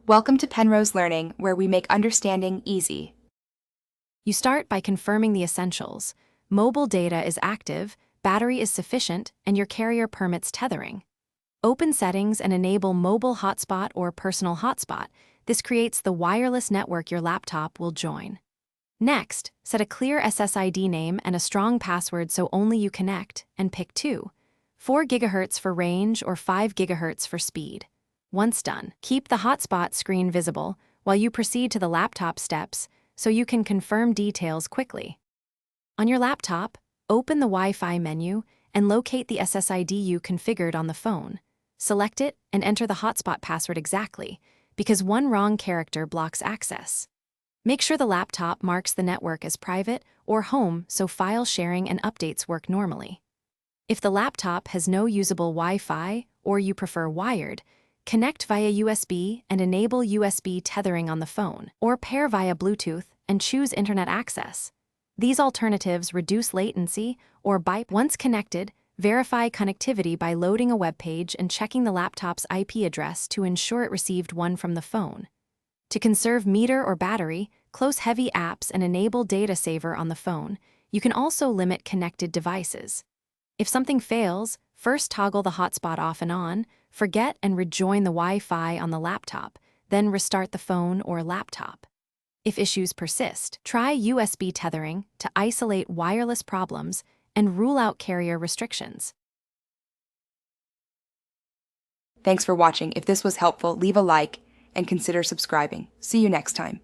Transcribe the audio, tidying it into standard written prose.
Welcome to Penrose Learning, where we make understanding easy. You start by confirming the essentials. Mobile data is active, battery is sufficient, and your carrier permits tethering. Open settings and enable mobile hotspot or personal hotspot. This creates the wireless network your laptop will join. Next, set a clear SSID name and a strong password so only you connect, and pick 4 GHz for range or 5 GHz for speed. Once done, keep the hotspot screen visible while you proceed to the laptop steps so you can confirm details quickly. On your laptop, open the Wi-Fi menu and locate the SSID you configured on the phone. Select it and enter the hotspot password exactly, because one wrong character blocks access. Make sure the laptop marks the network as private or home so file sharing and updates work normally. If the laptop has no usable Wi-Fi or you prefer wired, connect via USB and enable USB tethering on the phone, or pair via Bluetooth and choose internet access. These alternatives reduce latency or bypass. Once connected, verify connectivity by loading a web page and checking the laptop's IP address to ensure it received one from the phone. To conserve meter or battery, close heavy apps and enable data saver on the phone. You can also limit connected devices. If something fails, first toggle the hotspot off and on, forget and rejoin the Wi-Fi on the laptop, then restart the phone or laptop. If issues persist, try USB tethering to isolate wireless problems and rule out carrier restrictions. Thanks for watching. If this was helpful, leave a like and consider subscribing. See you next time.